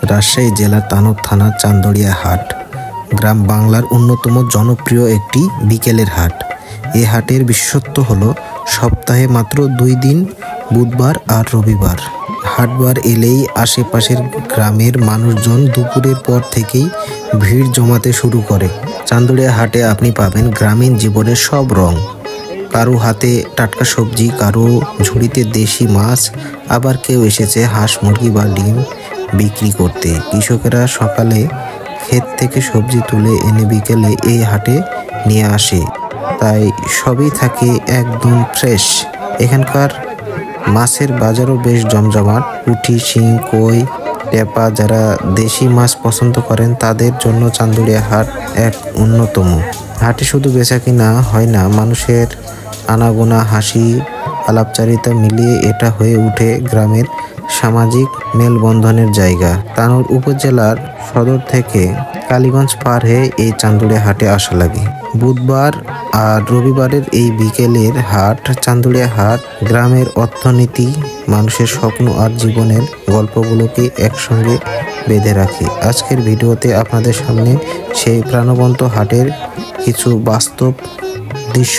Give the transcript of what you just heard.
রাজশাহী জেলার তানোর থানার চান্দড়িয়া হাট গ্রাম বাংলার অন্যতম জনপ্রিয় একটি বিকেলের হাট। এই হাটের বিশেষত্ব হলো সপ্তাহে মাত্র 2 দিন, বুধবার আর রবিবার। হাটবার এলেই আশেপাশের গ্রামের মানুষজন দুপুরের পর থেকেই ভিড় জমাতে শুরু করে। চান্দড়িয়া হাটে আপনি পাবেন গ্রামীণ জীবনের সব রং। কারো হাতে টাটকা সবজি, কারো ঝুড়িতে দেশি মাছ, আবার কেউ এসেছে হাঁস, মুরগি বা ডিম বিক্রি করতে। কৃষকেরা সকালে ক্ষেত থেকে সবজি তুলে এনে বিকেলে এই হাটে নিয়ে আসে, তাই সবই থাকে একদম ফ্রেশ। এখানকার মাছের বাজারও বেশ জমজমাট। পুঁটি, শিং, কই, টেপা, যারা দেশি মাছ পছন্দ করেন তাদের জন্য চান্দড়িয়া হাট এক অন্যতম। হাটে শুধু বেচাকিনা হয় না, মানুষের আনাগোনা, হাসি, আলাপচারিতা মিলিয়ে এটা হয়ে ওঠে গ্রামের সামাজিক মেলবন্ধনের জায়গা। তানোর উপজেলার সদর থেকে কালীগঞ্জ পার হয়ে এই চান্দড়িয়া হাটে আসা লাগে। বুধবার আর রবিবারের এই বিকেলের হাট, চান্দড়িয়া হাট, গ্রামের অর্থনীতি, মানুষের স্বপ্ন আর জীবনের গল্পগুলোকে একসঙ্গে বেঁধে রাখে। আজকের ভিডিওতে আপনাদের সামনে সেই প্রাণবন্ত হাটের কিছু বাস্তব দৃশ্য